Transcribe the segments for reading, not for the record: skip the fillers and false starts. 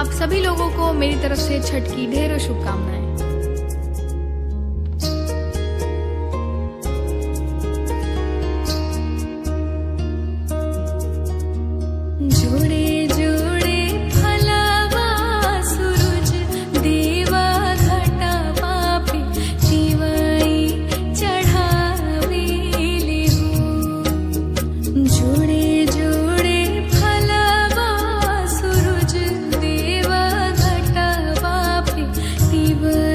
आप सभी लोगों को मेरी तरफ से छठ की ढेरों शुभकामनाएं। जोड़े जोड़े फलवा सूरज देवा घटा पापी दिवाई चढ़ावेले हो। जोड़े जोड़े फलवा सूरज देवा घटा पापी दिवाई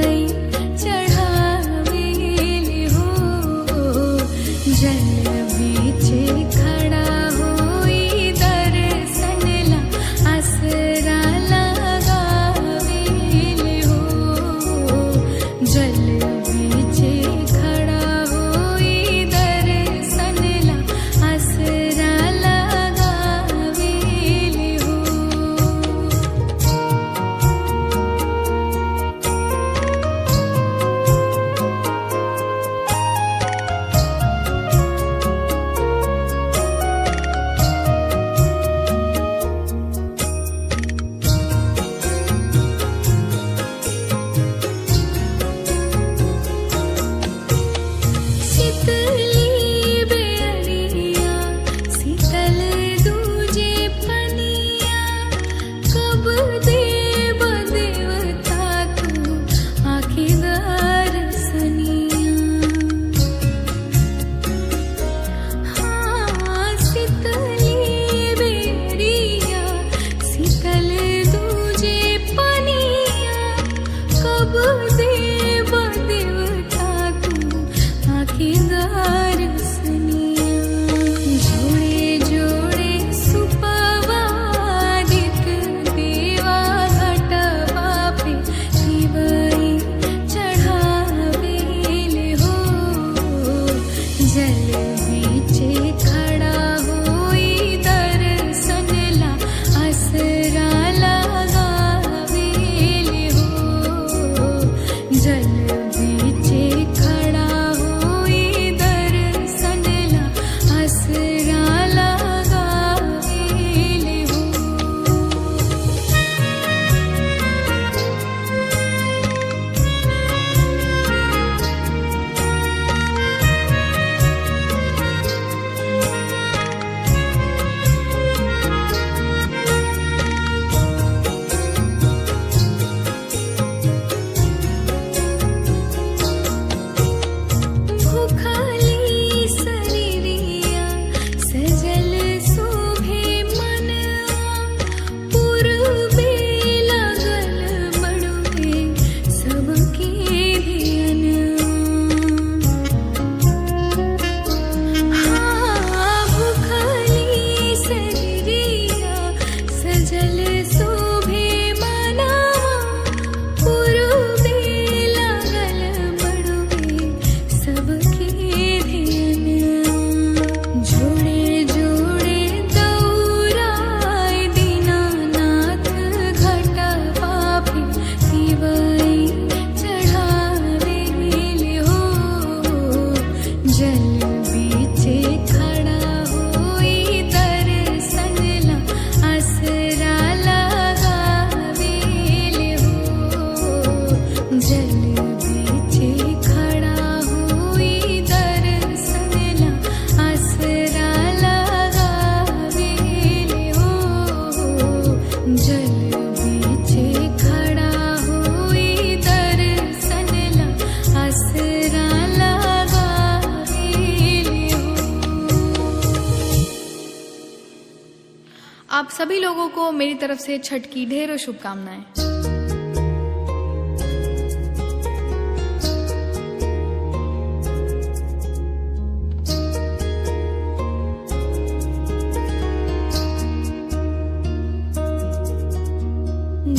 आप सभी लोगों को मेरी तरफ से छठ की ढेरों शुभकामनाएं।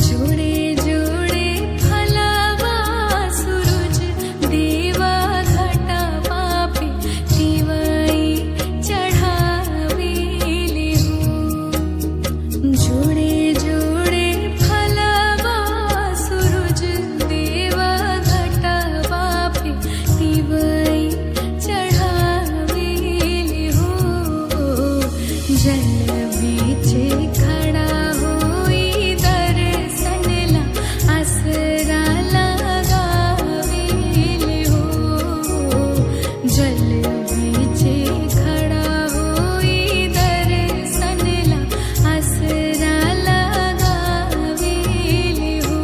जोड़े जोड़े फलवा सूरज देवा घटवा पे दिवाई चढ़ावेले हो। जोड़े जोड़े फलवा सूरज देवा घटवा पे दिवाई चढ़ावेले हो। जल बीच खड़ा होई दर्शनला आसरा लगावेले हो। जल बीच खड़ा होई दर्शनला आसरा लगावेले हो।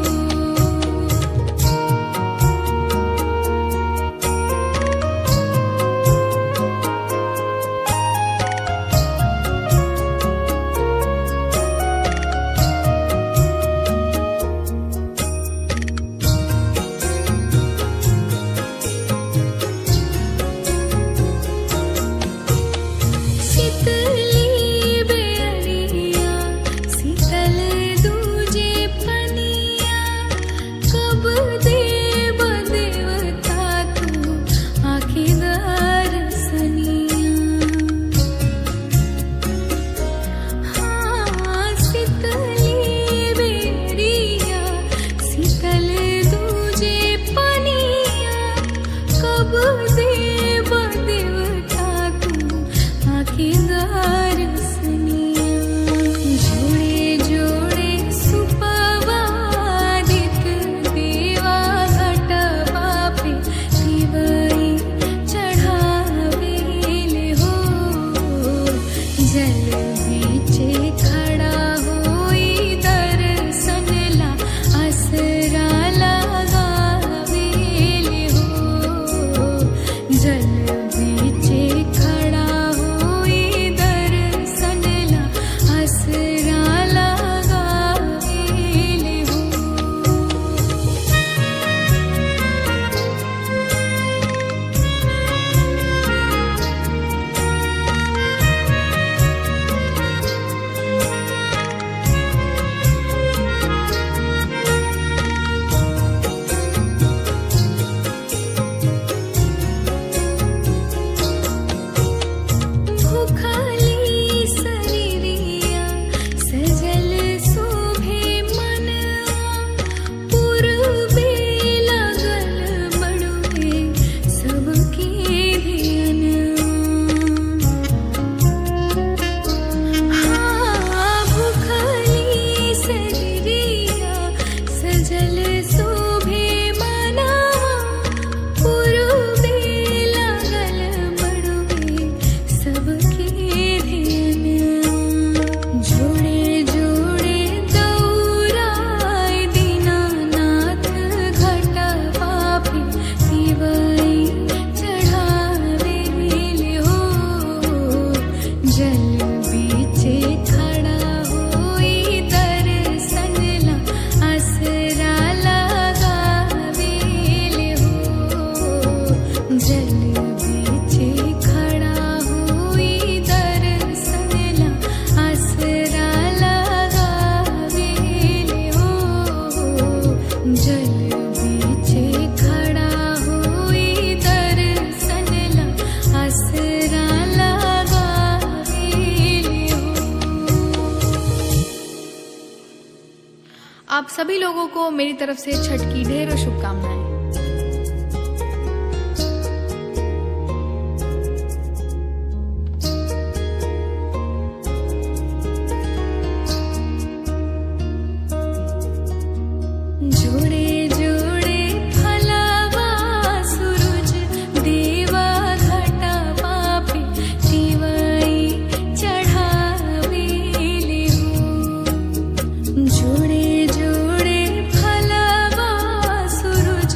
शीतली बेअरिया शीतल दूजे पनिया कब देव देवता तू आखी दर्शनिया। हाँ शीतली बेअरिया शीतल दूजे पनिया कब देव देवता तू आखी दर्शनिया। जोड़े जोड़े सुपवादित देवा घटवा पे दिवाई चढ़ावेले हो। जल बीच खड़ा होई दर्शनला आसरा लगावेले हो। जल बीच खड़ा होई दर्शनला आसरा लगावेले हो। भूखाली शरीरिया सजल शोभे मनवा पूर्वे लगल बड़ुए सबके धियनवा। हाँ भूखाली शरीरिया सजल शोभे मनवा पूर्वे लगल बड़ुए सबके धियनवा। जोड़े जोड़े दौराय दीनानाथ घटवा पे दिवाई चढ़ावेले हो। जल बीच खड़ा होई दर्शनला आसरा लगावेले हो। जल बीच खड़ा होई दर्शनला आसरा लगावेले हो। जल बीच खड़ा होई दर्शनला आसरा लगावेले हो। आप सभी लोगों को मेरी तरफ से छठ की ढेरों शुभकामनाएं। जोड़े जोड़े फलवा सूरज देवा घटवा पे दिवाई चढ़ावेले हो। जोड़े जोड़े फलवा सूरज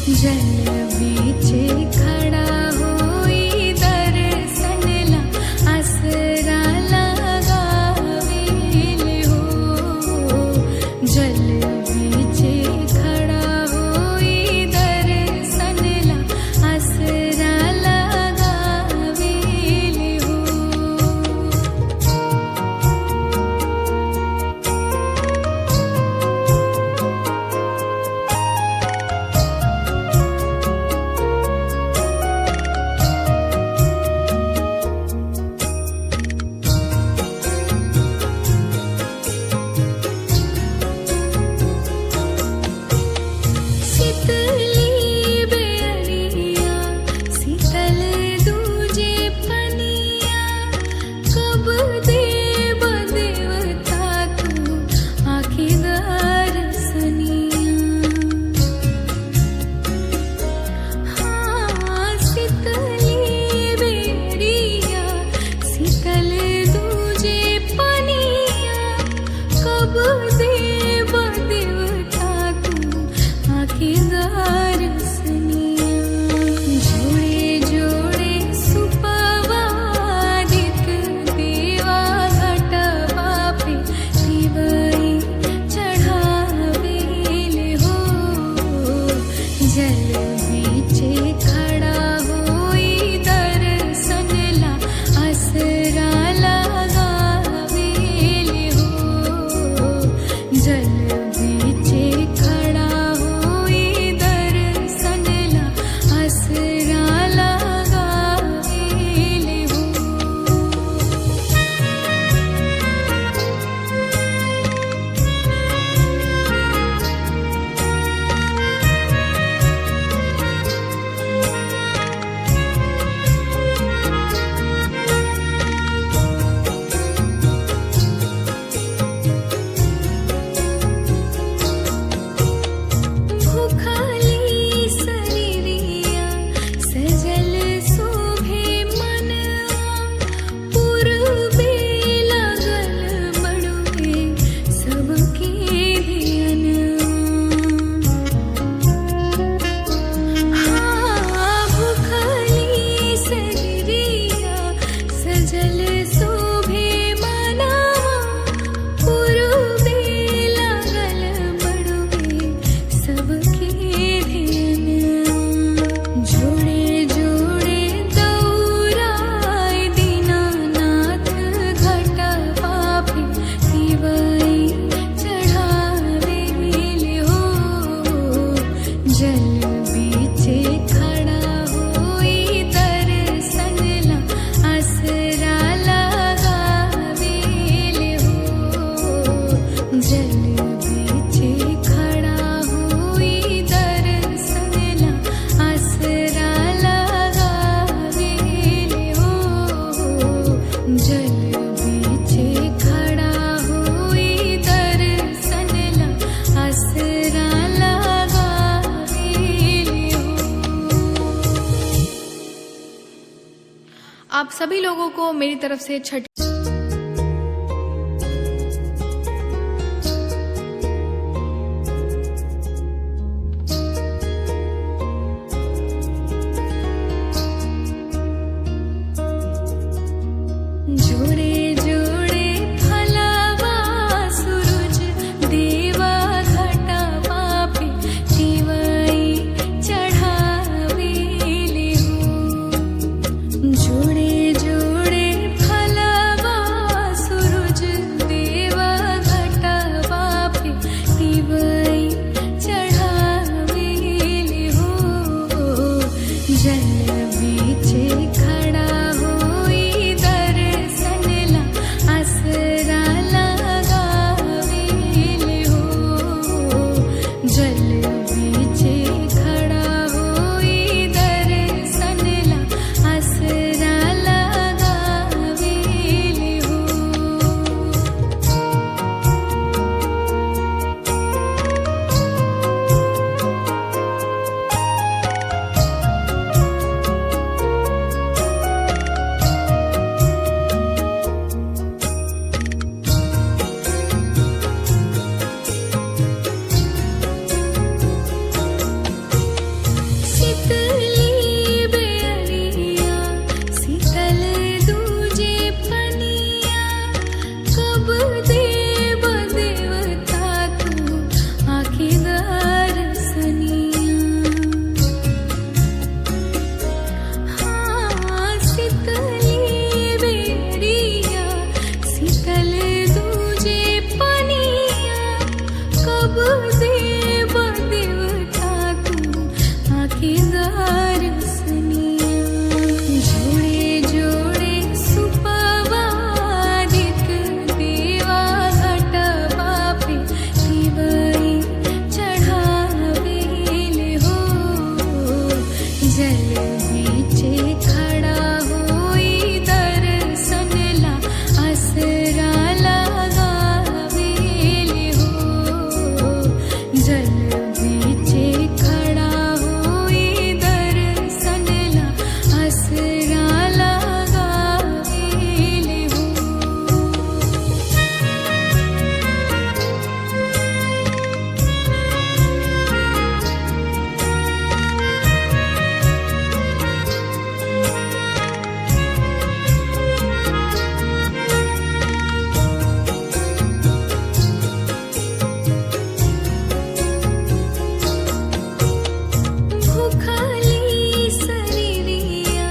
जल बीचे खड़ा होई दर्शनला आसरा लगावेले हो। जल बीचे खड़ा होई दर्शनला आसरा लगावेले हो। शीतली बेअरिया शीतल दूजे पनिया कब देव देवता तू आखे दर्शनिया। हाँ शीतली बेअरिया शीतल दूजे पनिया कब देव देवता तू आखे दर्शनिया। जोड़े जोड़े सुपवादित देवा घटवा पे दिवई चढ़ावेले हो। जल बीचे खड़ा होई दर्शनला आसरा लगावेले हो। जल बीचे खड़ा होई दर्शनला आसरा लगावेले हो। भूखाली शरीरिया सजल शोभे मनवा पूर्वे लगल बड़ुए सबके धियनवा। हाँ भूखाली शरीरिया सजल शोभे मनवा पूर्वे लगल बड़ुए सबके धियनवा। जोड़े जोड़े दौराय दीनानाथ घटवा पे दिवई चढ़ावेले हो। जल बीचे खड़ा होई दर्शनला आसरा लगावेले हो। जल बीचे खड़ा होई दर्शनला आसरा लगावेले हो। जल बीचे खड़ा होई दर्शनला आसरा लगावेले हो। आप सभी लोगों को मेरी तरफ से छठ जोड़े जोड़े फलवा सूरज देवा घटवा पे दिवई चढ़ावेले हो। जोड़े जोड़े फलवा सूरज देवा घटवा पे दिवई चढ़ावेले हो। जल बीचे खड़ा होई दर्शनला आसरा लगावेले हो। जल बीचे खड़ा होई दर्शनला आसरा लगावेले हो। आँखें दर्शनिया जोड़े जोड़े सुपवादिक देवा घटवा पे दिवई चढ़ावेले हो जल बीचे खड़ा होई दर्शन ला असरा लगावेले हो जल बीचे खड़ा होई दर्शन ला असरा लगावेले हो भूखाली शरीरिया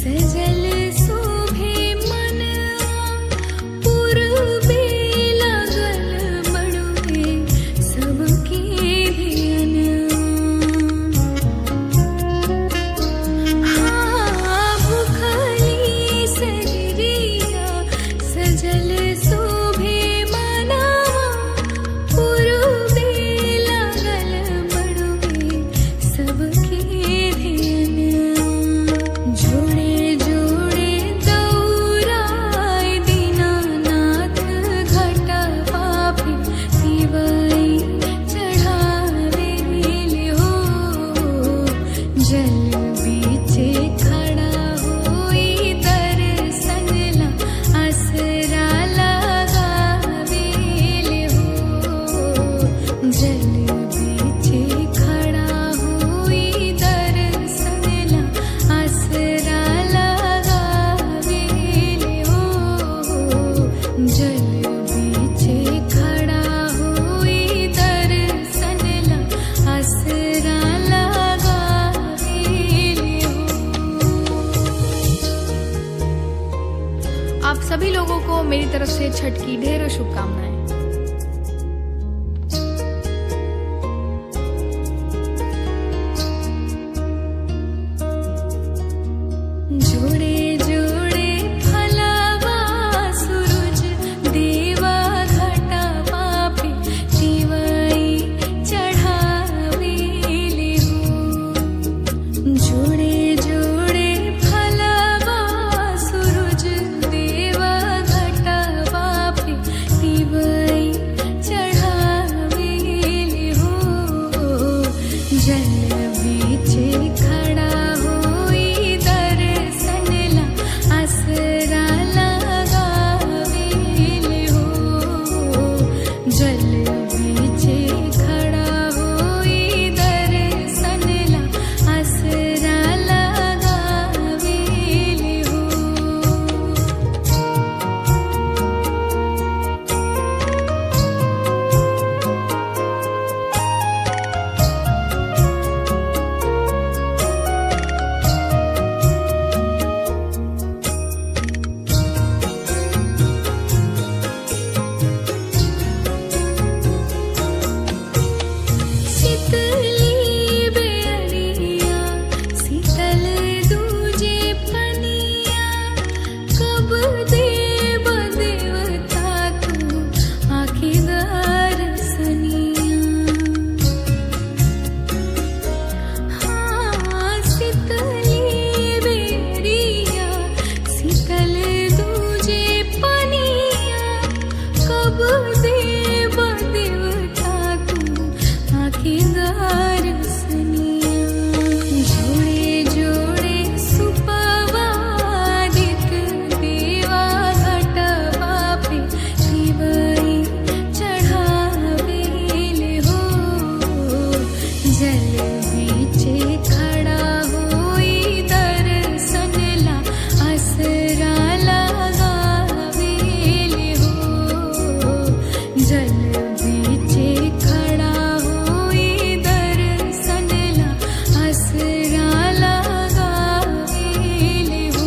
सजल शोभे मनवा पूर्वे लगल बड़ुए सबके ध्यानवा भूखाली शरीरिया सजल शोभे मनवा पूर्वे लगल बड़ुए सबके ध्यानवा जोड़े जोड़े दौराय दीनानाथ घटवा पे दिवई चढ़ावेले हो जल बीचे खड़ा होई दर्शन ला असरा लगावेले हो जल बीचे खड़ा होई दर्शन ला असरा लगावेले हो जल बीचे खड़ा होई दर्शन ला असरा लगावेले हो आप सभी लोगों को मेरी तरफ से छठ की ढेरों शुभकामनाएं। जोड़े जोड़े फलवा सूरज देवा घटवा पे दिवई चढ़ावेले हो जोड़े जोड़े फलवा सूरज देवा घटवा पे दिवई चढ़ावेले हो जल बीचे खड़ा होई दर्शन ला असरा लगावेले हो जल बीचे खड़ा होई दर्शन ला असरा लगावेले हो शीतली बेअरिया शीतल दूजे पनिया कब देव देवता तू आँखें दर्शनिया शीतली बेअरिया शीतल दूजे पनिया कब देव देवता तू आँखें दर्शनिया जोड़े जोड़े सुपवादिक देवा घटवा पे दिवई चढ़ावेले हो जल बीचे खड़ा होई दर्शन ला असरा लगावेले हो जल बीचे खड़ा होई दर्शन ला असरा लगावेले हो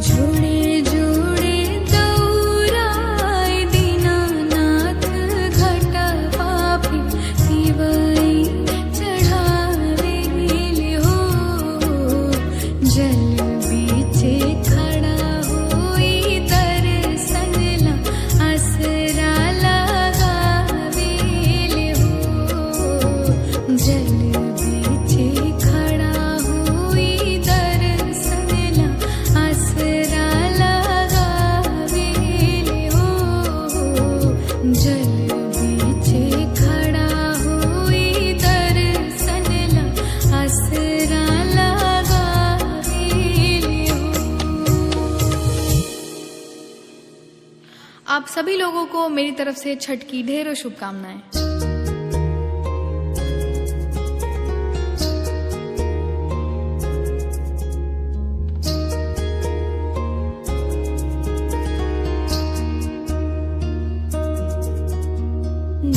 जोड़े जोड़े दौराय दीनानाथ घटा पापी तिवई चढ़ावेले हो जल बीचे खड़ा होई दर्शनला आसरा लगावेले हो जल बीचे खड़ा होई दर्शनला आसरा लगावेले हो जल बीचे खड़ा होई दर्शनला आसरा लगावेले हो। आप सभी लोगों को मेरी तरफ से छठ की ढेरों शुभकामनाएं।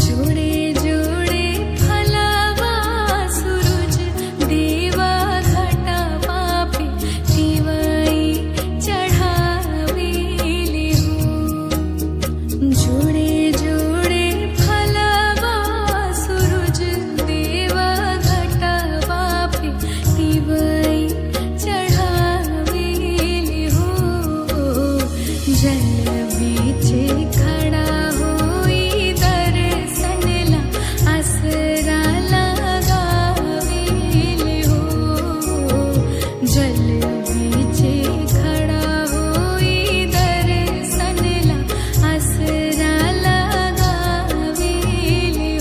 जोड़े जोड़े फलवा सूरज देवा घटा पापी तिवई चढ़ावेले हो जोड़े जोड़े फलवा सूरज देवा घटा पापी तिवई चढ़ावेले हो जल बीचे खड़ा होई दर्शनला आसरा लगावेले हो जल बीचे खड़ा होई दर्शनला आसरा लगावेले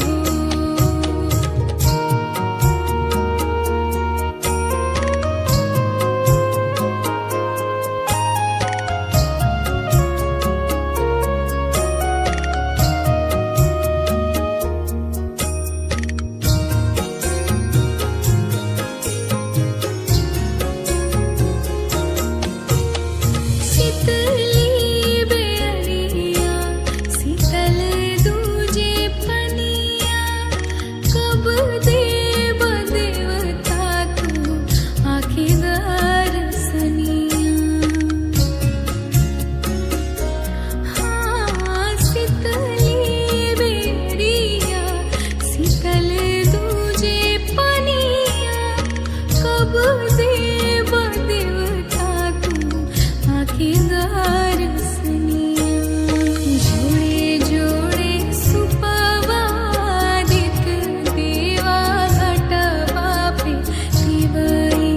हो। शीतली बेअरिया शीतल दूजे पनिया कब देव देवता तू आँखी दर्शनिया हाँ शीतली बेअरिया शीतल दूजे पनिया कब देव देवता तू आँखी दर्शनिया जोड़े जोड़े सुपवादित देवा घटा पापी तिवई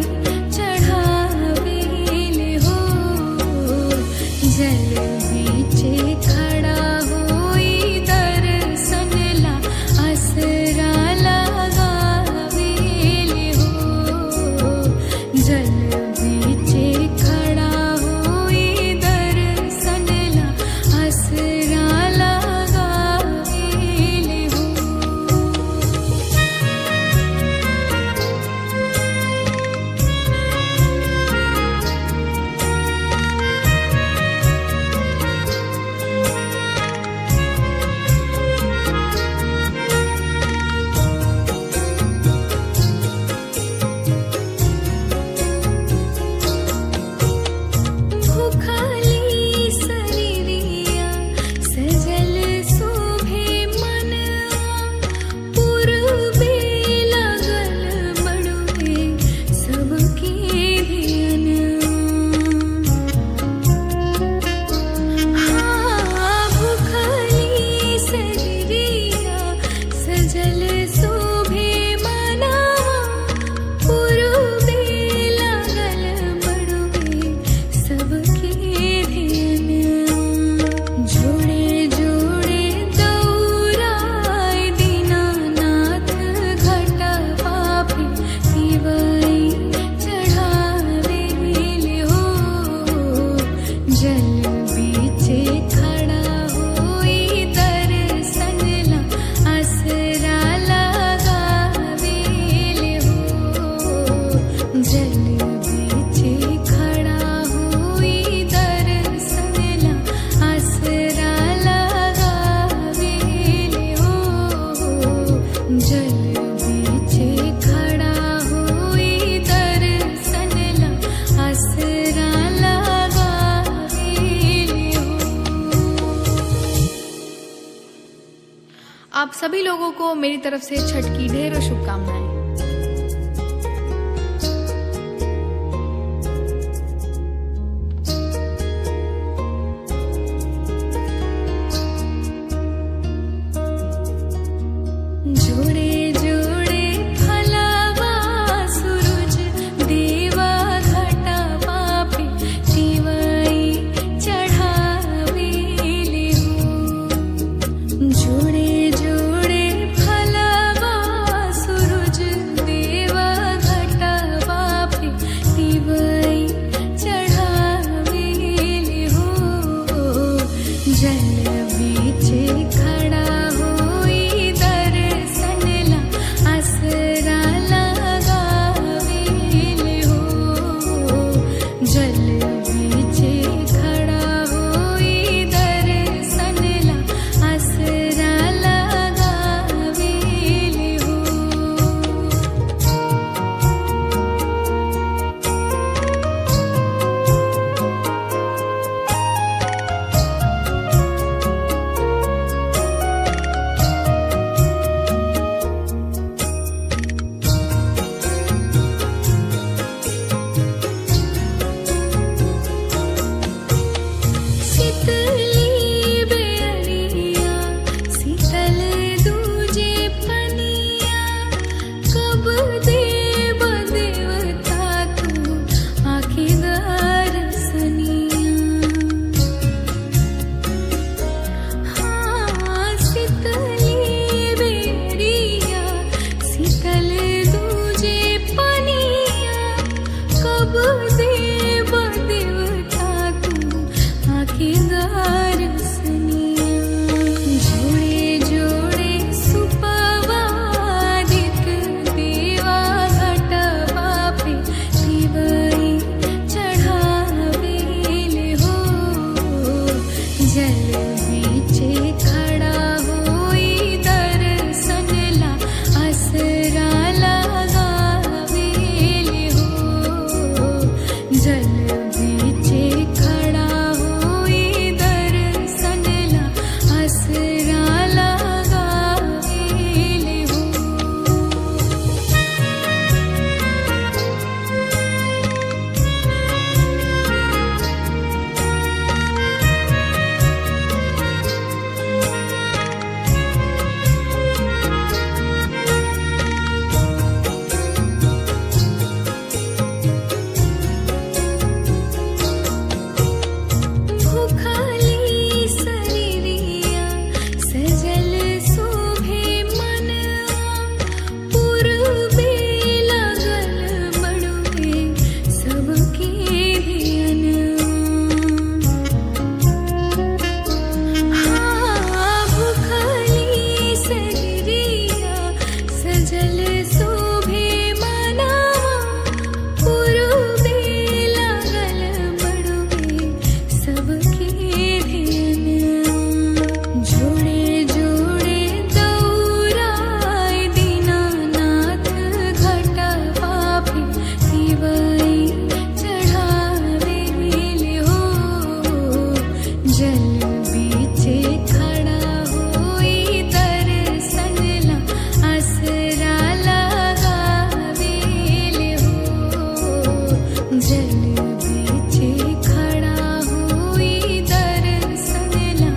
चढ़ावेले हो जल बीचे खड़ा होई दर्शनला आसरा लगावेले हो जल बीचे खड़ा होई दर्शनला आसरा लगावेले हो। भूखाली शरीरिया सजल शोभे मनवा पूर्वे लगल बड़ुए सबके धियनवा हाँ भूखाली शरीरिया सजल शोभे मनवा पूर्वे लगल बड़ुए सबके धियनवा जोड़े जोड़े दौराय दीनानाथ घटा पापी तिवई चढ़ावेले हो जल बीचे खड़ा होई दर्शनला आसरा लगावेले हो जल बीचे खड़ा होई दर्शनला आसरा लगावेले हो जल बीचे खड़ा होई दर्शनला आसरा लगावेले आप सभी लोगों को मेरी तरफ से छठ की ढेरों शुभकामनाएं। जोड़े जोड़े फलवा सूरज देवा घटवा पे दिवाई चढ़ावेले हो। जोड़े जोड़े फलवा सूरज देवा घटवा पे दिवाई चढ़ावेले हो। जल बीचे खड़ा होई दर्शनला आसरा लगावेले हो। जल बीचे खड़ा होई दर्शनला आसरा लगावेले हो। शीतली बेअरिया शीतल दूजे पनिया कब देव देवता तू आँखी दर्शनिया। हाँ शीतली बेअरिया शीतल दूजे पनिया कब देव देवता तू आँखी दर्शनिया। जोड़े जोड़े सुपवादित देवा घटवा पे दिवाई चढ़ावेले हो। जल बीचे खड़ा होई दर्शनला आसरा लगावेले हो। जल बीचे खड़ा होई दर्शनला आसरा लगावेले हो। भूखाली शरीरिया सजल शोभे मनवा पूर्वे लगल बड़ुए सबके धियनवा। हाँ भूखाली शरीरिया सजल शोभे मनवा पूर्वे लगल बड़ुए सबके धियनवा। जोड़े जोड़े दौराय दीनानाथ घटवा पे दिवाई चढ़ावेले हो। जल बीचे खड़ा होई दर्शनला आसरा लगावेले हो। जल बीचे खड़ा होई दर्शनला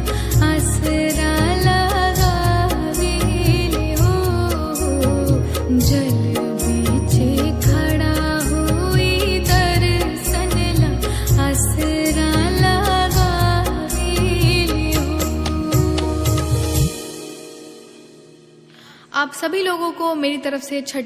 आसरा लगावेले हो। जल बीचे खड़ा होई दर्शनला आसरा लगावेले हो। आप सभी लोगों को मेरी तरफ से छठ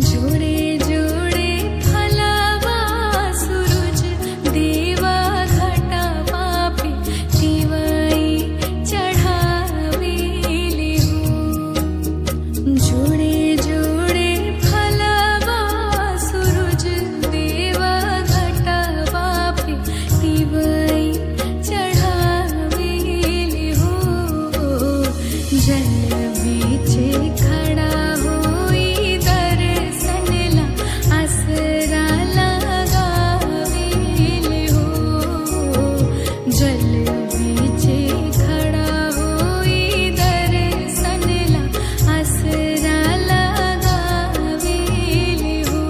जोड़े जोड़े फलवा सूरज देवा घटवा पे दिवाई चढ़ावेले हो। जोड़े जोड़े फलवा बीचे खड़ा होई दर्शन ला आसरा लगावेले हो।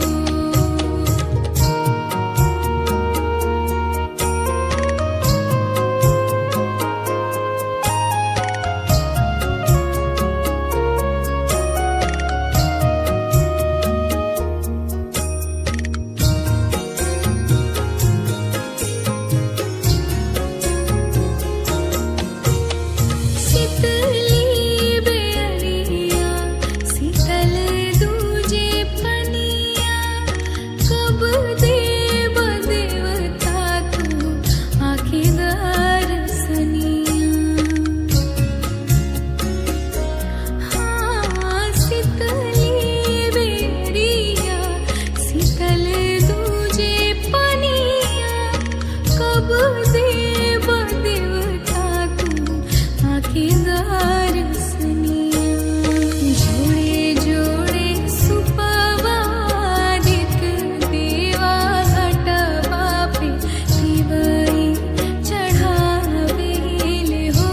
शीतली बेअरिया शीतल दूजे पनिया कब देव देवता तू आँखी दर्शनिया। हाँ शीतली बेअरिया शीतल दूजे पनिया कब देव देवता तू आँखी दर्शनिया। जोड़े जोड़े सुपवादित देवा घटवा पे दिवई चढ़ावेले हो।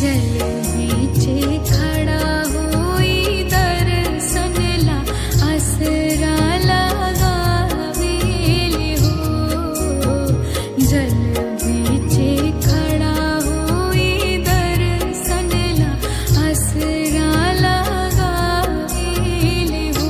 जल बीचे खड़ा होई दर्शन ला आसरा लगावेले हो। जल बीचे खड़ा होई दर्शन ला आसरा लगावेले हो।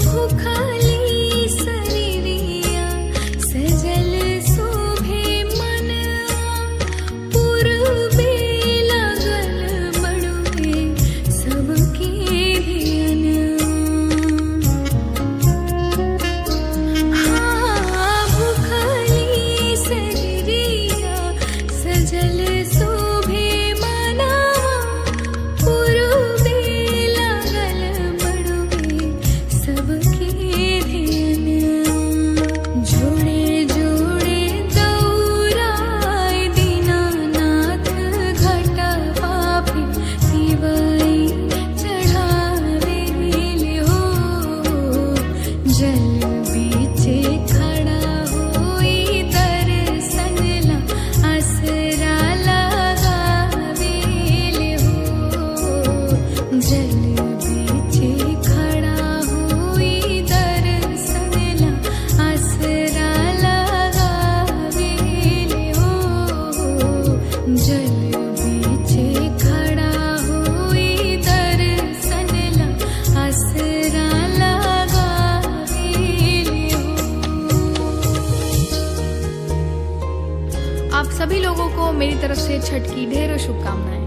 भूखाली शरीरिया सजल शोभे मनवा पूर्वे लगल बड़ुए सबके धियनवा। हाँ भूखाली शरीरिया सजल शोभे मनवा पूर्वे लगल बड़ुए सबके धियनवा। जोड़े जोड़े दौराय दीनानाथ घटवा पे दिवई चढ़ावेले हो। जल बीचे खड़ा होई दर्शन ला आसरा लगावेले हो। जल बीचे खड़ा होई दर्शन ला आसरा लगावेले हो। जल बीचे खड़ा होई दर्शन ला आसरा लगावेले हो। आप सभी लोगों को मेरी तरफ से छठ की ढेरों शुभकामनाएं।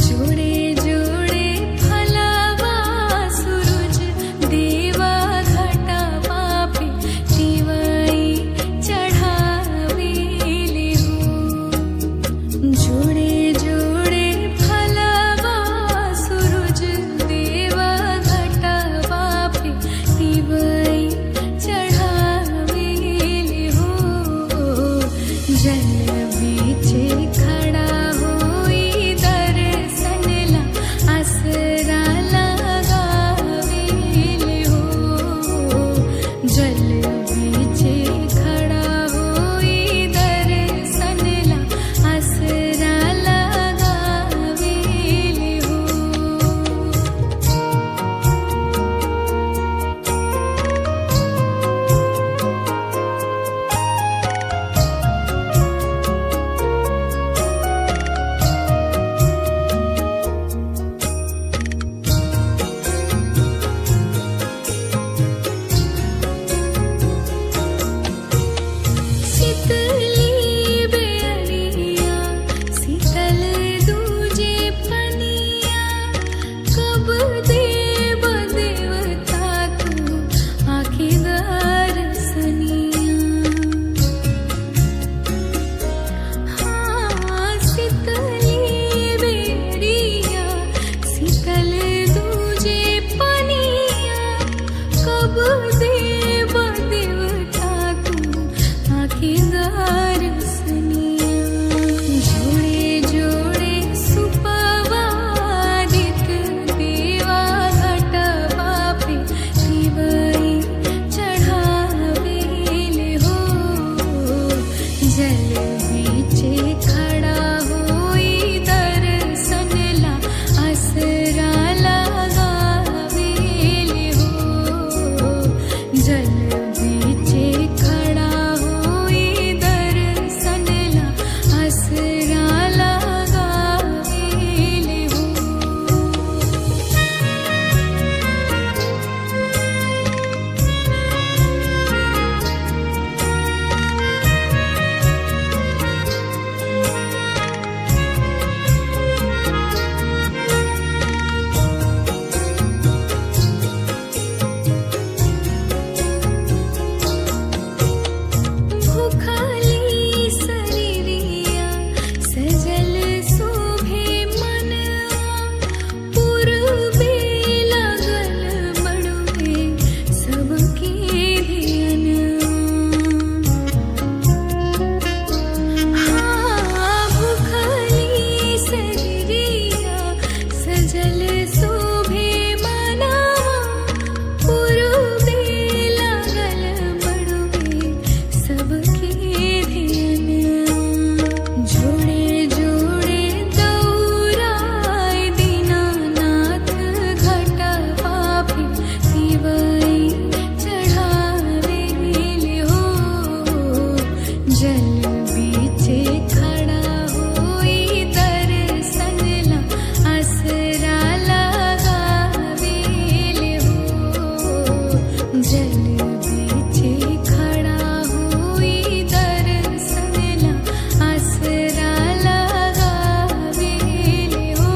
जोड़े जोड़े फलवा सूरज देवा घटवा पे दिवई चढ़ावेले हो। जोड़े जोड़े फलवा सूरज देवा घटवा पे दिवई चढ़ावेले हो। जल बीचे खड़ा होई दर्शन ला आसरा लगावेले हो। जल बीचे खड़ा होई दर्शन ला आसरा लगावेले हो। के दर्शनिया जोड़े जोड़े सुपवादित देवा घटवा पे दिवई चढ़ावेले हो जल बीचे खड़ा होई दर्शन ला असरा लगावेले हो जल बीचे खड़ा होई दर्शन ला असरा लगावेले हो भूखाली शरीरिया सजल शोभे मनवा पूर्वे लगल बड़ुए सबके धियनवा भूखाली शरीरिया सजल शोभे मनवा पूर्वे लगल बड़ुए सबके धियनवा जोड़े जोड़े दौराय दीनानाथ घटवा पे दिवई चढ़ावेले हो जल बीचे खड़ा होई दर्शन ला असरा लगावेले हो जल बीचे खड़ा होई दर्शन ला असरा लगावेले हो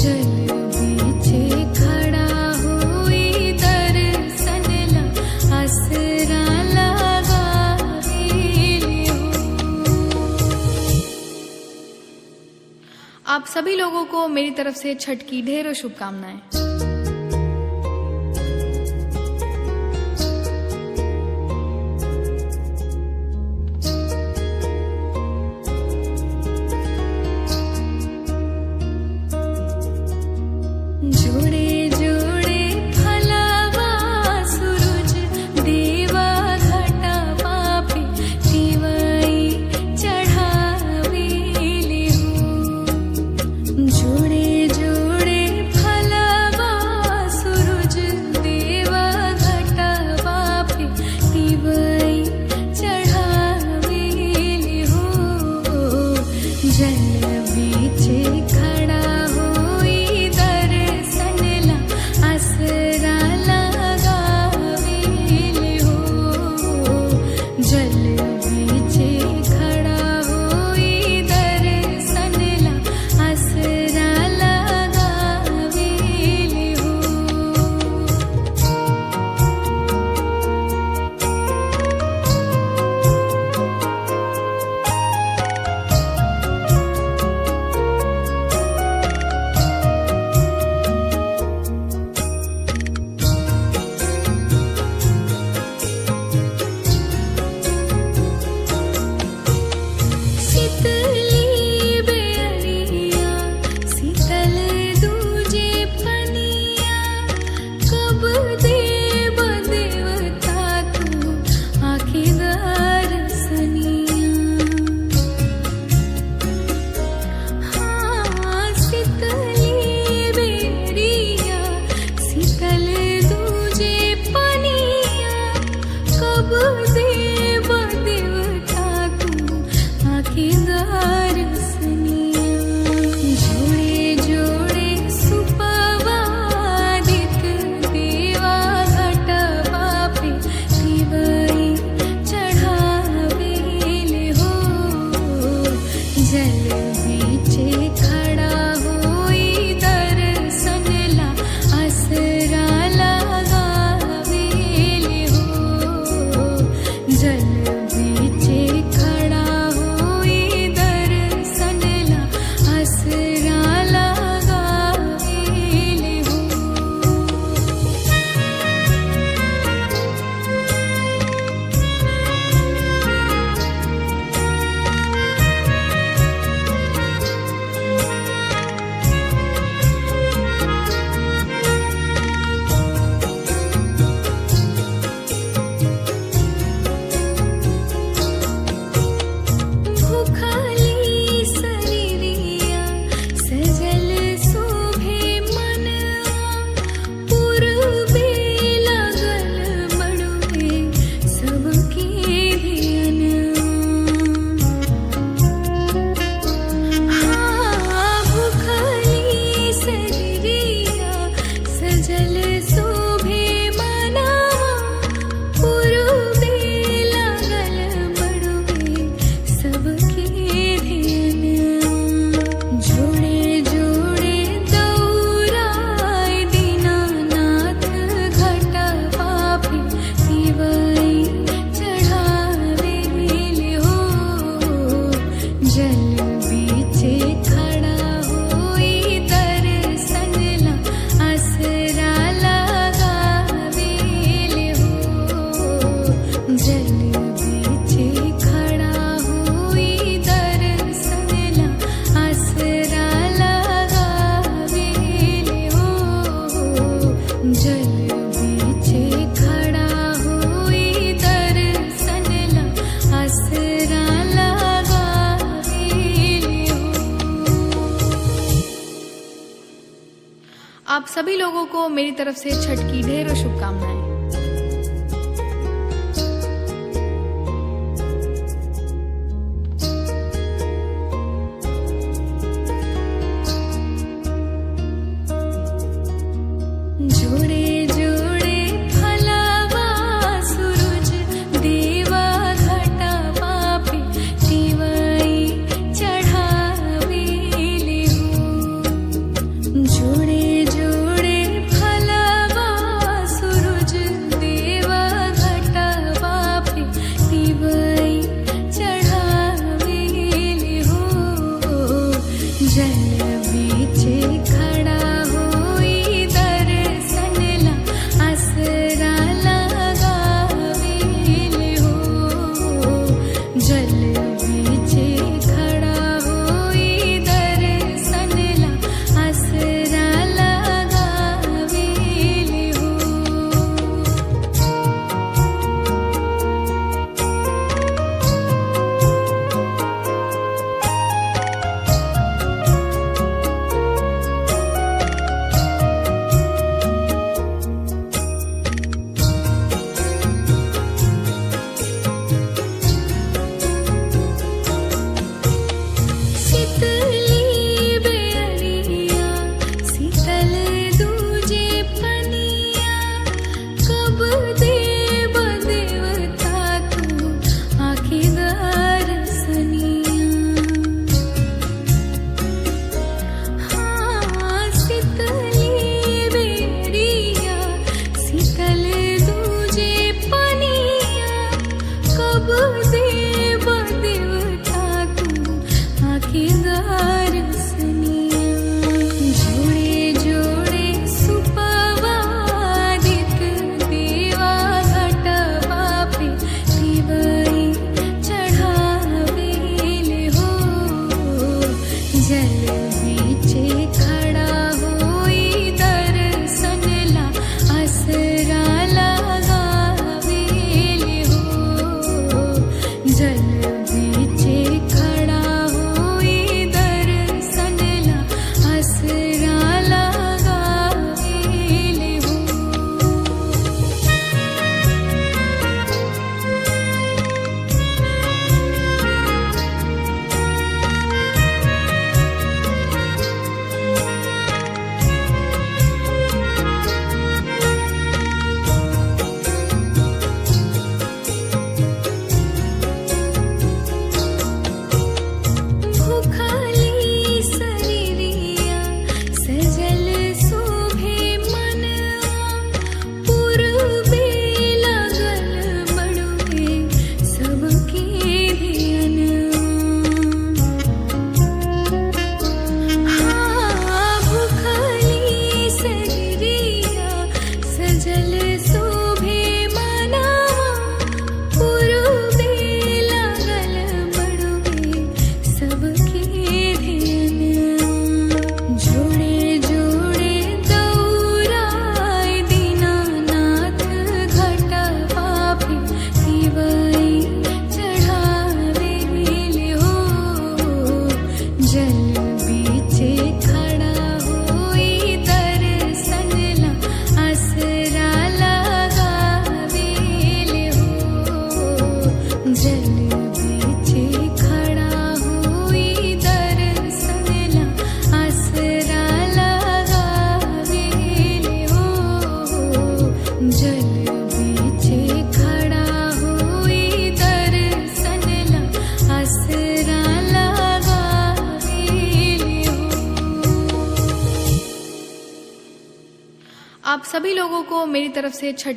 जल बीचे खड़ा होई दर्शन ला असरा लगावेले हो। आप सभी लोगों को मेरी तरफ से छठ की ढेरों शुभकामनाएं। जोड़े जोड़े फलवा सूरज देवा घटवा पे दिवई चढ़ावेले हो जोड़े जोड़े फलवा सूरज देवा घटवा पे दिवई चढ़ावेले हो जल बीचे खड़ा होई दर्शन ला असरा लगावेले हो जल बीचे खड़ा होई दर्शन ला असरा लगावेले हो सभी लोगों को मेरी तरफ से छठ की ढेरों शुभकामनाएं। जोड़े जोड़े फलवा सूरज देवा घटवा पे तिवई चढ़ावेले हो। जोड़े जोड़े फलवा सूरज देवा घटवा पे तिवई चढ़ावेले हो। जल बीचे खड़ा होई दर्शन ला आसरा लगावेले हो। जल बीचे खड़ा होई दर्शन ला आसरा लगावेले हो। शीतली बेअरिया शीतल दूजे पनिया कब देव देवता तू आँखी दर्शनिया। हाँ शीतली बेअरिया शीतल दूजे पनिया कब देव देवता तू आँखी दर्शनिया। जोड़े जोड़े सुपवादित देवा घटवा पे तिवई चढ़ावेले हो। जल बीचे खड़ा होई दर्शन ला आसरा लगावेले हो। जल बीचे खड़ा होई दर्शन ला आसरा लगावेले हो। भूखाली शरीरिया सजल शोभे मनवा पूर्वे लगल बड़ुए सबके धियनवा। हाँ भूखाली शरीरिया सजल शोभे मनवा पूर्वे लगल बड़ुए सबके धियनवा। जोड़े जोड़े दौराय दीनानाथ घटवा पे तिवई चढ़ावेले हो। जल बीचे खड़ा होई दर्शन ला आसरा लगावेले हो। जल बीचे खड़ा होई दर्शन ला आसरा लगावेले हो। जल बीचे खड़ा होई दर्शन ला आसरा लगावेले हो। आप सभी लोगों को मेरी तरफ से छठ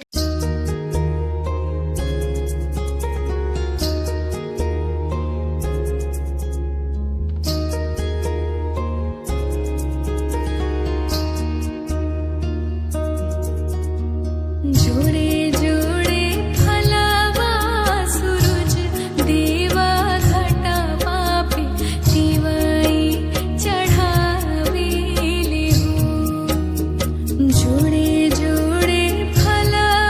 जोड़े जोड़े फलवा सूरज देवा घटवा पे तिवई चढ़ावेले हो। जोड़े जोड़े फलवा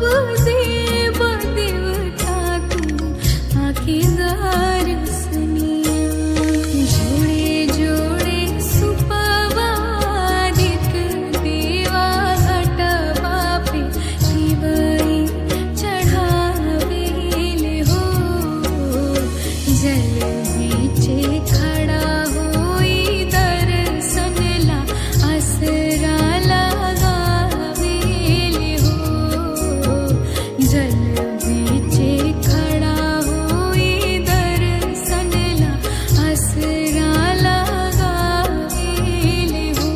कब देव देवता तू आके दर्शनिया जोड़े जोड़े सुपवादित देवा घटवा पे दिवई चढ़ावेले हो जल बीचे खड़ा होई दर्शन ला आसरा लगावेले हो जल बीचे खड़ा होई दर्शन ला आसरा लगावेले हो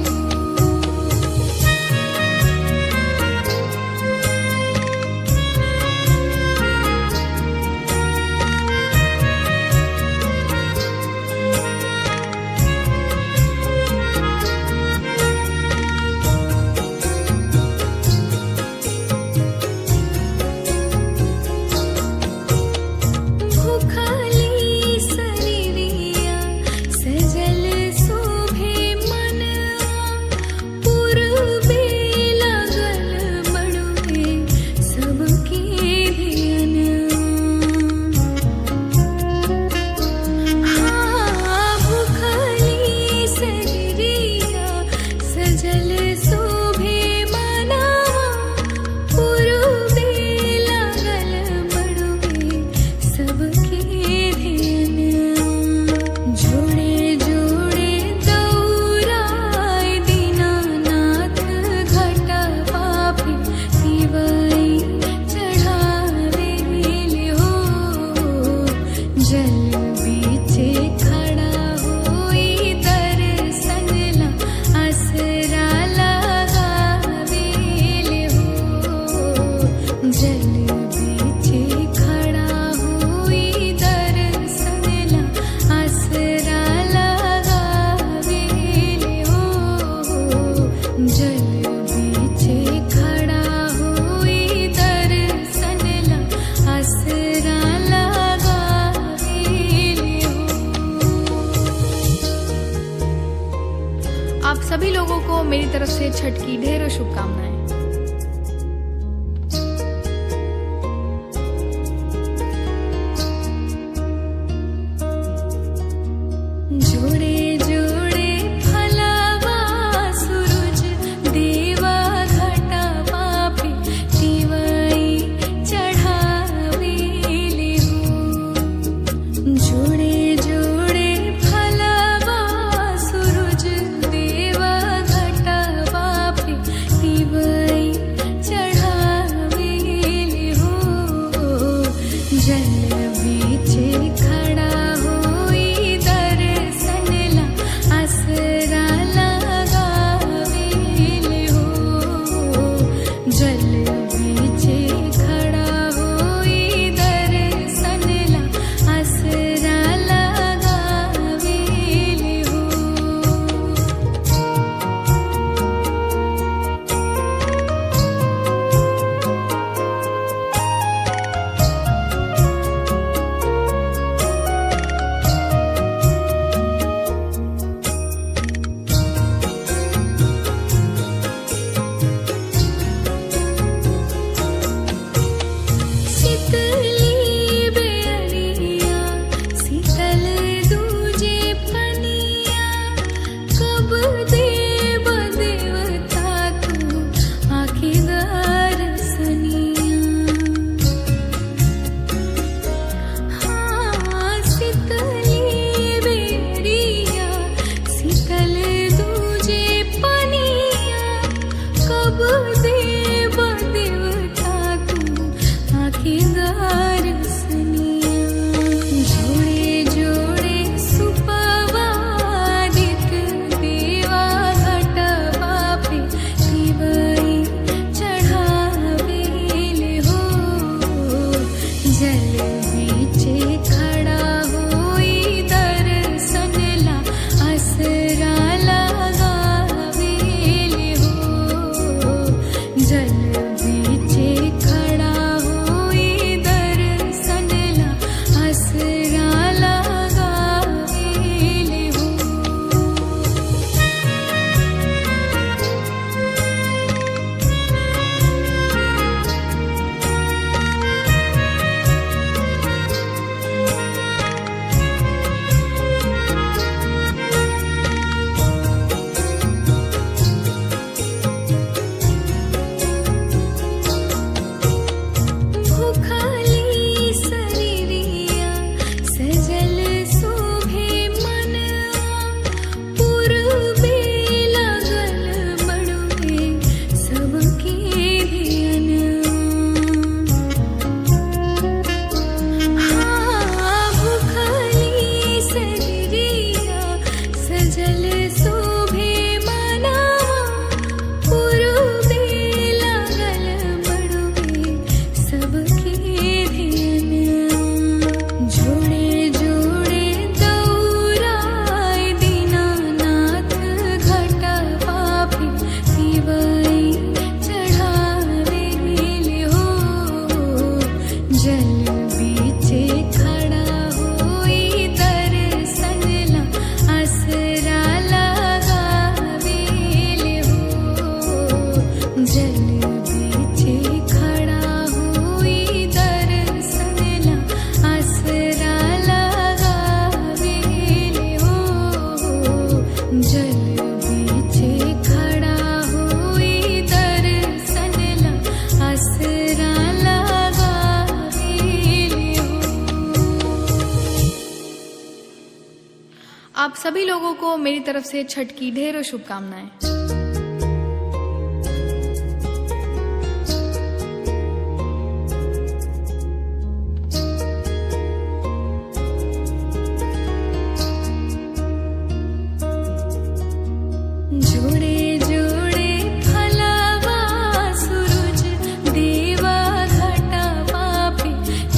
भूखाली शरीरिया सजल शोभे मनवा पूर्वे लगल बड़ुए सबके ध्यानवा भूखाली शरीरिया सजल शोभे मनवा पूर्वे लगल बड़ुए सबके ध्यानवा जोड़े जोड़े दौराय दीनानाथ घटवा पे दिवई चढ़ावेले हो जल बीचे खड़ा होई दर्शन ला आसरा लगावेले हो जल बीचे खड़ा होई दर्शन ला आसरा लगावेले हो जल बीचे खड़ा होई दर्शन ला आसरा लगावेले हो आप सभी लोगों को मेरी तरफ से छठ की ढेरों शुभकामनाएं। जोड़े जोड़े फलवा सूरज देवा घटवा पे दिवई चढ़ावेले हो जोड़े जोड़े फलवा सूरज देवा घटवा पे दिवई चढ़ावेले हो जल बीचे खड़ा होई दर्शन ला आसरा लगावेले हो जल बीचे खड़ा होई दर्शन ला आसरा लगावेले हो आप सभी लोगों को मेरी तरफ से छठ की ढेरों शुभकामनाएं। जोड़े जोड़े फलवा सूरज देवा घटवा पे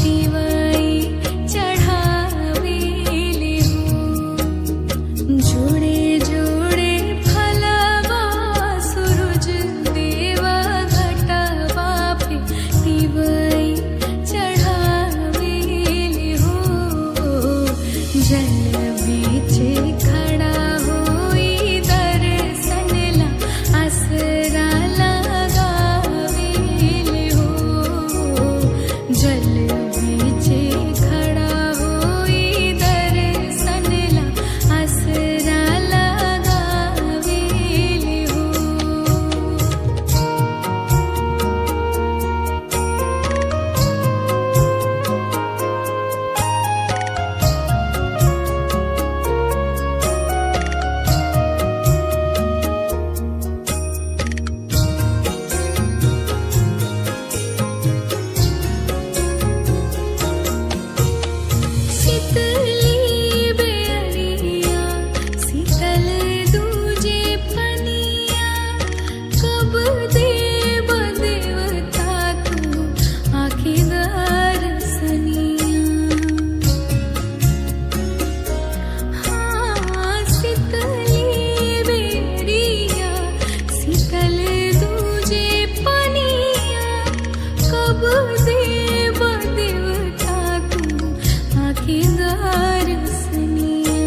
दिवाई चढ़ावेले हो। जोड़े जोड़े फलवा सूरज देवा घटवा पे दिवाई चढ़ावेले हो। जल बीचे खड़ा होई दर्शन ला आसरा लगावेले हो। जल बीचे खड़ा होई दर्शन ला आसरा लगावेले हो। शीतली बेअरिया शीतल दूजे पनिया कब देव देवता तू आँखी दर्शनिया। हाँ शीतली बेअरिया शीतल दूजे पनिया कब देव देवता तू आँखी दर्शनिया।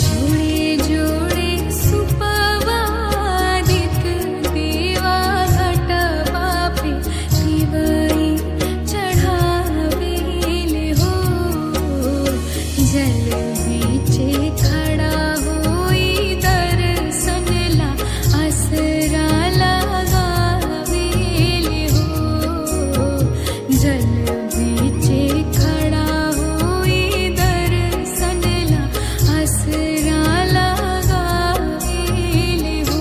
जोड़े जोड़े सुपवादित देवा घटवा पे दिवाई चढ़ावेले हो। जल बीचे खड़ा होई दर्शन ला आसरा लगावेले हो। जल बीचे खड़ा होई दर्शन ला आसरा लगावेले हो।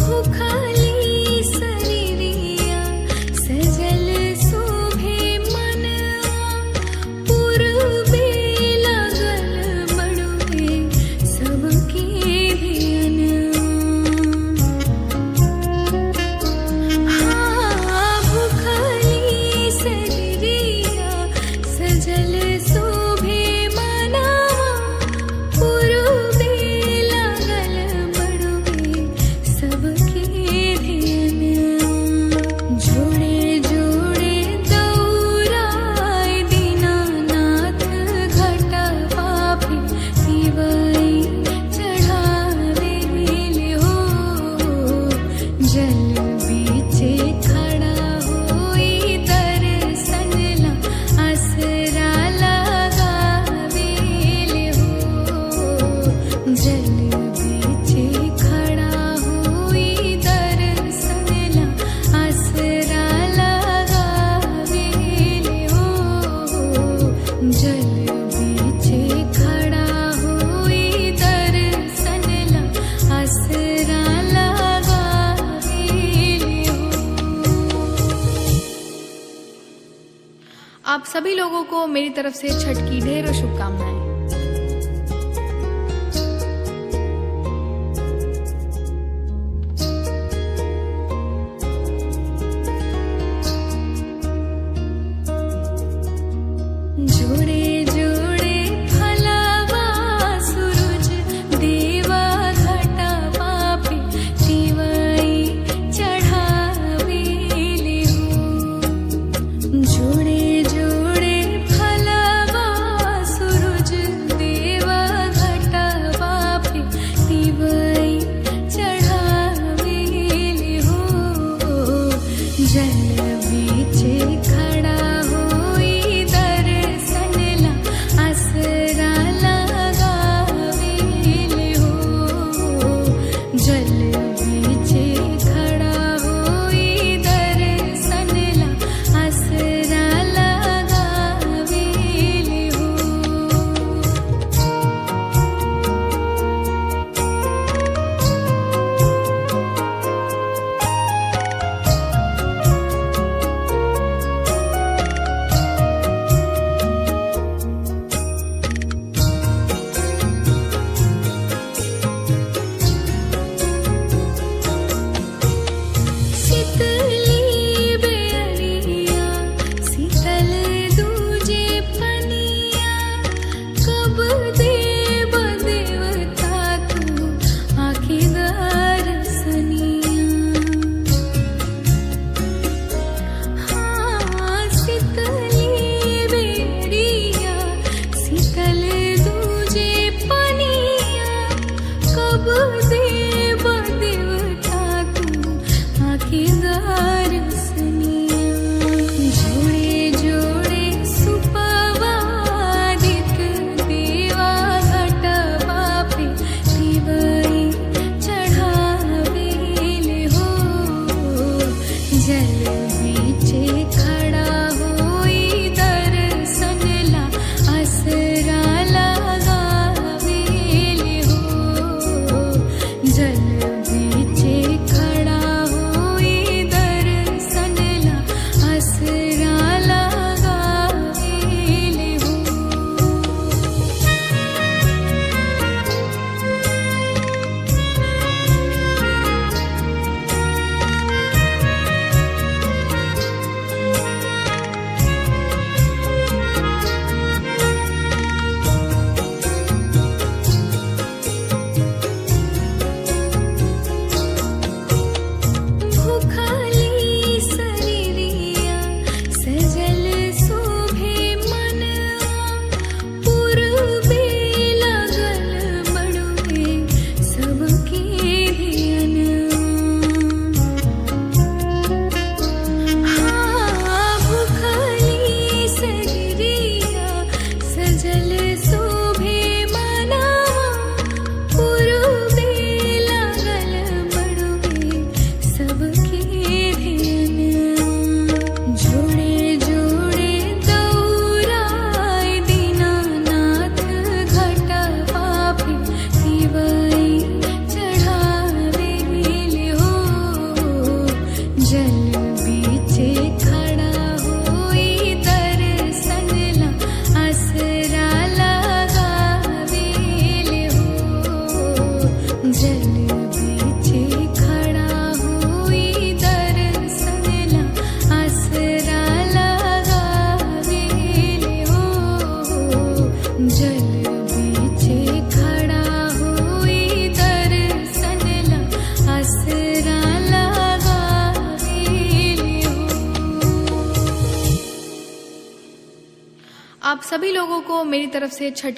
भूखाली शरीरिया सजल शोभे मनवा पूर्वे लगल बड़ुए सबके धियनवा। हाँ भूखाली शरीरिया सजल शोभे मनवा पूर्वे लगल बड़ुए सबके धियनवा। जोड़े जोड़े दौराय दीनानाथ घटवा पे दिवाई चढ़ावेले हो। जल बीचे खड़ा होई दर्शन ला आसरा लगावेले हो। जल बीचे खड़ा होई दर्शन ला आसरा लगावेले हो। जल बीचे खड़ा होई दर्शन ला आसरा लगावेले हो। आप सभी लोगों को मेरी तरफ से छठ की ढेरों शुभकामनाएं। जोड़े जोड़े फलवा सूरज देवा घटवा पे दिवाई चढ़ावेले हो। जोड़े जोड़े फलवा सूरज जल बीचे खड़ा होई दर्शन ला आसरा लगावेले हो। भूखाली शरीरिया सजल शोभे मनवा पूर्वे लगल बड़ुए सबके धियनवा। भूखाली शरीरिया सजल शोभे मनवा पूर्वे लगल बड़ुए सबके धियनवा। जोड़े जोड़े दौराय दीनानाथ घटवा पे तिवारी चढ़ावेले हो। जल बीचे खड़ा होई दर्शन ला आसरा लगावेले हो। जल बीचे खड़ा होई दर्शन ला आसरा लगावेले हो। जल बीचे खड़ा होई दर्शन ला आसरा लगावेले हो। आप सभी लोगों को मेरी तरफ से छठ